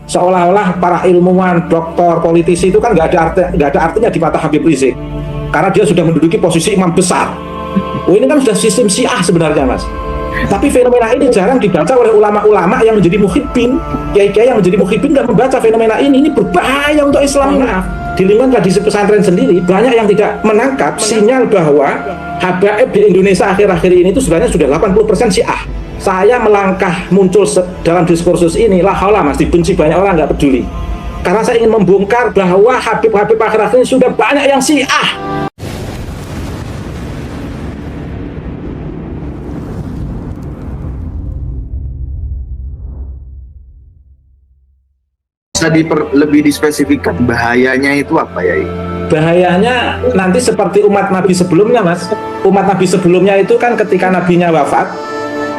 seolah-olah para ilmuwan, doktor, politisi itu kan nggak ada artinya di mata Habib Rizik, karena dia sudah menduduki posisi imam besar. Oh, ini kan sudah sistem Syiah sebenarnya, Mas. Tapi fenomena ini jarang dibaca oleh ulama-ulama yang menjadi muhibbin, kiai-kiai yang menjadi muhibbin dan membaca fenomena ini. Ini berbahaya untuk Islam. Maaf, di lingkungan tradisi pesantren sendiri banyak yang tidak menangkap sinyal bahwa habaib di Indonesia akhir-akhir ini itu sebenarnya sudah 80% Syiah. Saya melangkah muncul dalam diskursus ini, lah haula, Mas, dibenci banyak orang, nggak peduli. Karena saya ingin membongkar bahwa Habib-Habib akhir-akhir ini sudah banyak yang Syiah. Bisa lebih dispesifikkan bahayanya itu apa ya? Bahayanya nanti seperti umat Nabi sebelumnya, Mas. Umat Nabi sebelumnya itu kan ketika Nabinya wafat,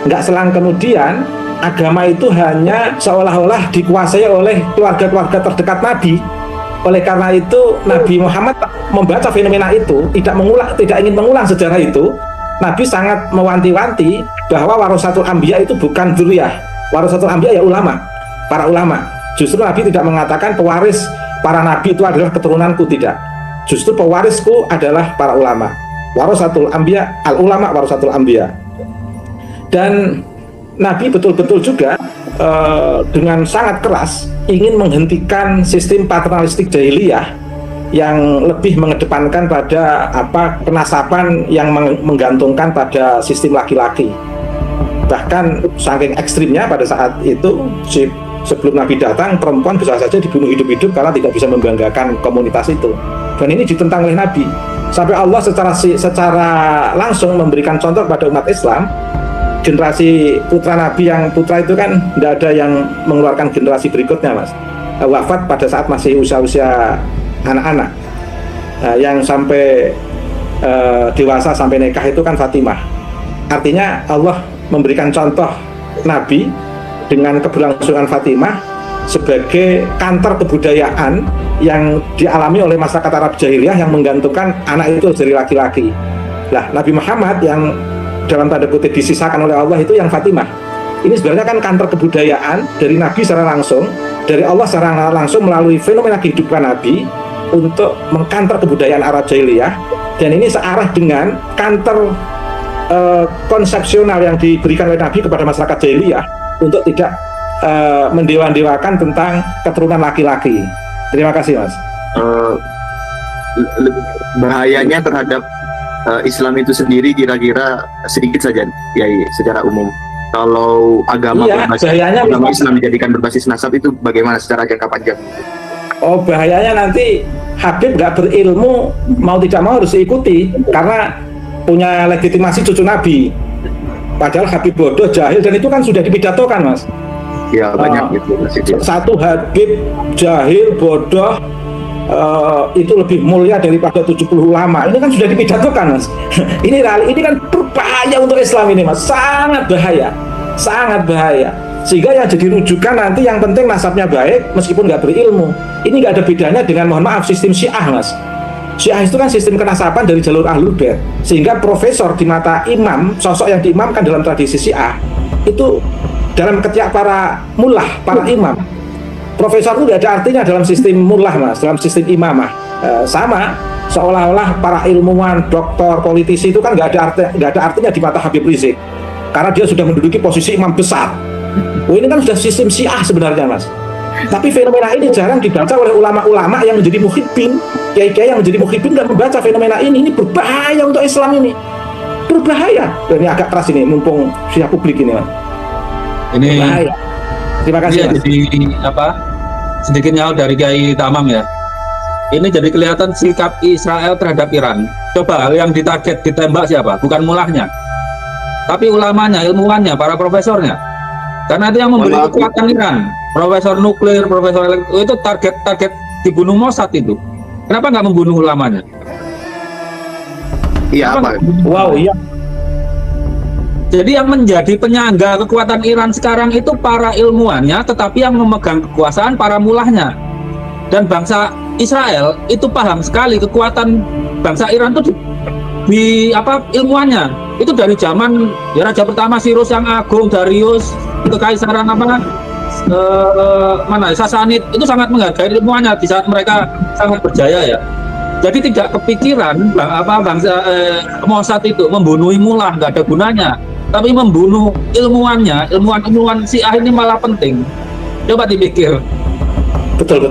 nggak selang kemudian agama itu hanya seolah-olah dikuasai oleh keluarga-keluarga terdekat Nabi. Oleh karena itu Nabi Muhammad membaca fenomena itu, tidak ingin mengulang sejarah itu. Nabi sangat mewanti-wanti bahwa warasatul anbiya itu bukan dzurriyyah. Warasatul anbiya ya ulama, para ulama. Justru Nabi tidak mengatakan pewaris para nabi itu adalah keturunanku, tidak. Justru pewarisku adalah para ulama. Warasatul anbiya, al ulama warasatul anbiya. Dan Nabi betul-betul juga dengan sangat keras ingin menghentikan sistem paternalistik jahiliyah yang lebih mengedepankan pada penasaban yang menggantungkan pada sistem laki-laki. Bahkan saking ekstrimnya pada saat itu, sebelum Nabi datang, perempuan bisa saja dibunuh hidup-hidup karena tidak bisa membanggakan komunitas itu. Dan ini ditentang oleh Nabi. Sampai Allah secara langsung memberikan contoh pada umat Islam. Generasi putra Nabi, yang putra itu kan tidak ada yang mengeluarkan generasi berikutnya, Mas. Wafat pada saat masih usia-usia anak-anak. Yang sampai dewasa sampai nikah itu kan Fatimah. Artinya Allah memberikan contoh Nabi dengan keberlangsungan Fatimah sebagai kantor kebudayaan yang dialami oleh masyarakat Arab jahiliyah yang menggantungkan anak itu dari laki-laki. Nah, Nabi Muhammad yang dalam tanda kutip disisakan oleh Allah itu yang Fatimah. Ini sebenarnya kan kantor kebudayaan dari Nabi secara langsung, dari Allah secara langsung melalui fenomena kehidupan Nabi untuk mengkantor kebudayaan Arab jahiliyah. Dan ini searah dengan kantor konsepsional yang diberikan oleh Nabi kepada masyarakat jahiliyah untuk tidak mendewa-dewakan tentang keturunan laki-laki. Terima kasih, Mas. Bahayanya terhadap Islam itu sendiri kira-kira sedikit saja, ya, secara umum. Kalau agama Islam dijadikan berbasis nasab itu bagaimana secara jangka panjang? Oh, bahayanya nanti Habib nggak berilmu, mau tidak mau harus diikuti karena punya legitimasi cucu Nabi. Padahal Habib bodoh, jahil, dan itu kan sudah dipidatokan, Mas. Ya, banyak gitu. Satu Habib jahil, bodoh, itu lebih mulia daripada 70 ulama. Ini kan sudah dipidatokan, Mas. Ini kan berbahaya untuk Islam ini, Mas. Sangat bahaya. Sangat bahaya. Sehingga yang jadi rujukan nanti yang penting nasabnya baik meskipun nggak berilmu. Ini nggak ada bedanya dengan, mohon maaf, sistem Syiah, Mas. Syiah itu kan sistem kenasaban dari jalur Ahlul Bait. Sehingga profesor di mata imam, sosok yang diimamkan dalam tradisi Syiah, itu dalam ketiak para mullah, para imam, profesor itu tidak ada artinya dalam sistem mullah, Mas, dalam sistem imamah. Sama seolah-olah para ilmuwan, doktor, politisi itu kan nggak ada artinya di mata Habib Rizik, karena dia sudah menduduki posisi imam besar. Oh, ini kan sudah sistem Syiah sebenarnya, Mas. Tapi fenomena ini jarang dibaca oleh ulama-ulama yang menjadi muhibbin, kiai-kiai yang menjadi muhibbin dan membaca fenomena ini. Ini berbahaya untuk Islam ini, berbahaya. Dan ini agak keras ini, mumpung via publik ini, Mas. Ini berbahaya. Terima kasih, Mas. Jadi sedikit nyawa dari Kiai Tamam ya. Ini jadi kelihatan sikap Israel terhadap Iran. Coba yang ditarget, ditembak siapa? Bukan mulahnya, tapi ulamanya, ilmuwannya, para profesornya. Karena itu yang memberi kekuatan Iran. Profesor nuklir, profesor elektrik, itu target dibunuh Mossad itu. Kenapa nggak membunuh ulamanya? Iya, apa? Wow, iya. Jadi yang menjadi penyangga kekuatan Iran sekarang itu para ilmuwannya, tetapi yang memegang kekuasaan para mulahnya. Dan bangsa Israel itu paham sekali kekuatan bangsa Iran itu di ilmuwannya. Itu dari zaman ya Raja pertama Cyrus yang Agung, Darius, kekaisaran Sasani itu sangat menghargai ilmuannya di saat mereka sangat berjaya ya. Jadi tidak kepikiran bangsa Mossad itu membunuh Mullah, nggak ada gunanya. Tapi membunuh ilmuannya, ilmuwan Syiah ini malah penting. Coba dipikir. Betul.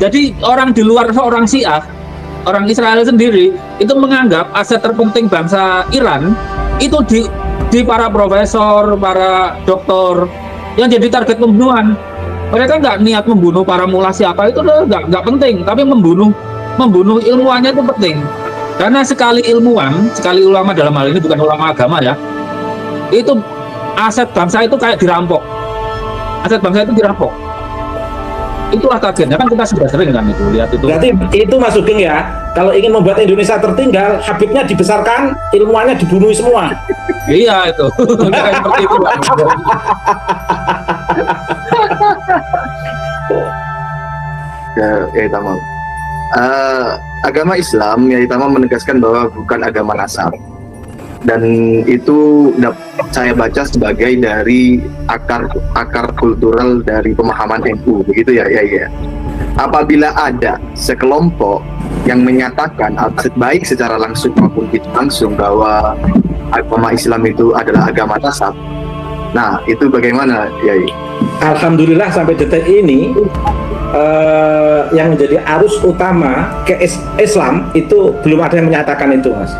Jadi orang di luar seorang Syiah, orang Israel sendiri itu menganggap aset terpenting bangsa Iran itu di para profesor, para doktor yang jadi target pembunuhan. Mereka nggak niat membunuh para mullah siapa itu nggak penting, tapi membunuh ilmuannya itu penting. Karena sekali ulama dalam hal ini bukan ulama agama ya, itu aset bangsa itu kayak dirampok. Aset bangsa itu dirampok. Itulah targetnya, kan kita sudah sering kan itu lihat itu. Berarti itu Mas Sugeng ya, kalau ingin membuat Indonesia tertinggal, Habibnya dibesarkan, ilmuannya dibunuh semua. Iya itu. Seperti itu. Ya Tamam. Agama Islam ya Tamam menegaskan bahwa bukan agama nasab. Dan itu saya baca sebagai dari akar kultural dari pemahaman NU, begitu ya. Apabila ada sekelompok yang menyatakan baik secara langsung maupun tidak langsung bahwa agama Islam itu adalah agama nasab, nah itu bagaimana Yai? Alhamdulillah sampai detik ini yang menjadi arus utama ke Islam itu belum ada yang menyatakan itu, Mas.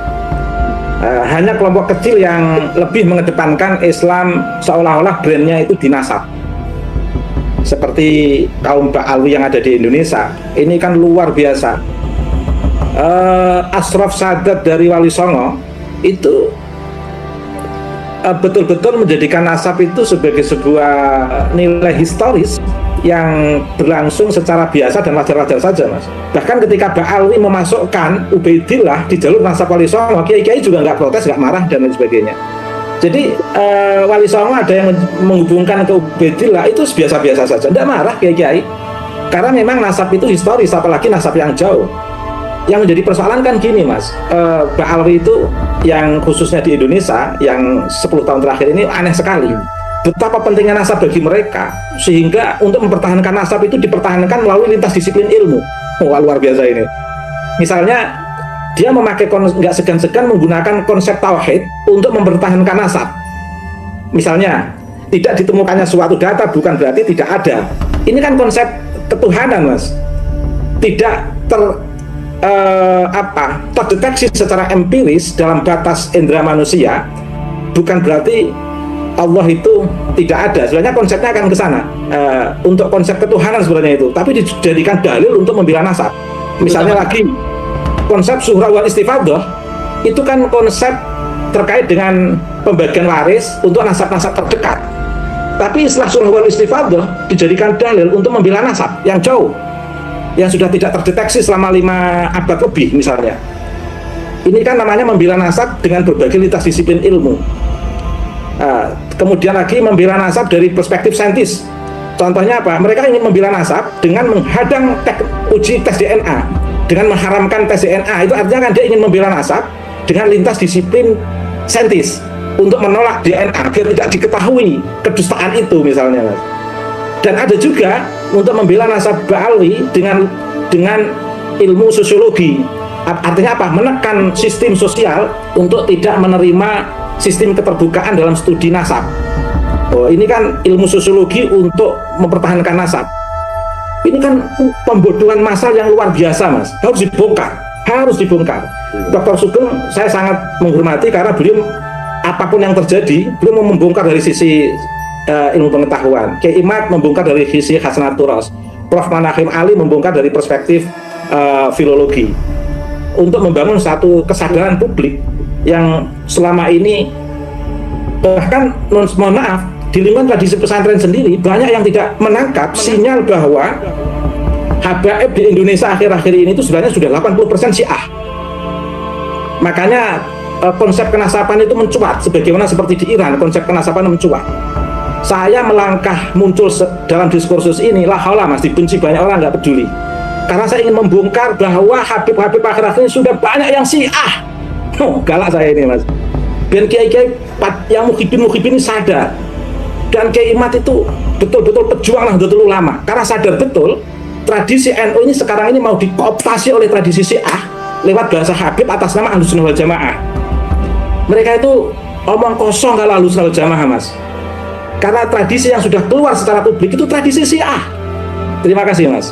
Hanya kelompok kecil yang lebih mengedepankan Islam seolah-olah brandnya itu dinasab, seperti kaum Ba'alwi yang ada di Indonesia. Ini kan luar biasa. Ashraf Sadat dari Wali Songo itu betul-betul menjadikan nasab itu sebagai sebuah nilai historis yang berlangsung secara biasa dan wajar-wajar saja, Mas. Bahkan ketika Ba'alwi memasukkan Ubaidillah di jalur nasab Wali Songo, kiai-kiai juga nggak protes, nggak marah dan lain sebagainya. Jadi Wali Songo ada yang menghubungkan ke Ubaidillah itu biasa-biasa saja, nggak marah kiai-kiai, karena memang nasab itu historis, apalagi nasab yang jauh. Yang menjadi persoalan kan gini, Mas, Ba'alwi itu yang khususnya di Indonesia yang 10 tahun terakhir ini aneh sekali. Betapa pentingnya nasab bagi mereka, sehingga untuk mempertahankan nasab itu dipertahankan melalui lintas disiplin ilmu. Wah, luar biasa ini. Misalnya dia memakai nggak segan-segan menggunakan konsep tauhid untuk mempertahankan nasab. Misalnya tidak ditemukannya suatu data bukan berarti tidak ada. Ini kan konsep ketuhanan, Mas. Tidak terdeteksi secara empiris dalam batas indera manusia, bukan berarti Allah itu tidak ada. Sebenarnya konsepnya akan ke sana, untuk konsep ketuhanan sebenarnya itu, tapi dijadikan dalil untuk membela nasab. Misalnya lagi konsep suhra wal istifadah, itu kan konsep terkait dengan pembagian waris untuk nasab-nasab terdekat. Tapi istilah suhra wal istifadah dijadikan dalil untuk membela nasab yang jauh, yang sudah tidak terdeteksi selama 5 abad lebih misalnya. Ini kan namanya membela nasab dengan berbagai lintas disiplin ilmu. Kemudian lagi membela nasab dari perspektif saintis. Contohnya apa? Mereka ingin membela nasab dengan menghadang uji tes DNA, dengan mengharamkan tes DNA. Itu artinya kan dia ingin membela nasab dengan lintas disiplin saintis untuk menolak DNA biar tidak diketahui kedustaan itu misalnya, Mas. Dan ada juga untuk membela nasab Ba'alwi dengan ilmu sosiologi. Artinya apa? Menekan sistem sosial untuk tidak menerima sistem keterbukaan dalam studi nasab. Oh, ini kan ilmu sosiologi untuk mempertahankan nasab. Ini kan pembodohan massal yang luar biasa, Mas. Harus dibongkar. Dr. Sugeng saya sangat menghormati karena beliau apapun yang terjadi, beliau membongkar dari sisi ilmu pengetahuan. Kiai Imad membongkar dari sisi khasanatul ras. Prof. Manahim Ali membongkar dari perspektif filologi. Untuk membangun satu kesadaran publik yang selama ini, bahkan mohon maaf, di lingkungan tradisi pesantren sendiri banyak yang tidak menangkap sinyal bahwa habaib di Indonesia akhir-akhir ini itu sebenarnya sudah 80% Syiah. Makanya konsep kenasapan itu mencuat, sebagaimana seperti di Iran konsep kenasapan mencuat. Saya melangkah muncul dalam diskursus ini, lah haula, Mas, dibenci banyak orang, nggak peduli, karena saya ingin membongkar bahwa Habib-Habib akhir-akhir ini sudah banyak yang Syiah. Galak saya ini, Mas. Biar kiai-kiai yang muhibin ini sadar Dan Kiai Imad itu betul-betul pejuang Nahdlatul Ulama, karena sadar betul tradisi NU ini sekarang ini mau dikooptasi oleh tradisi Syiah lewat bahasa Habib atas nama Ahlussunnah wal Jamaah. Mereka itu omong kosong kalau Ahlussunnah wal Jamaah, Mas. Karena tradisi yang sudah keluar secara publik itu tradisi Syiah. Terima kasih, Mas.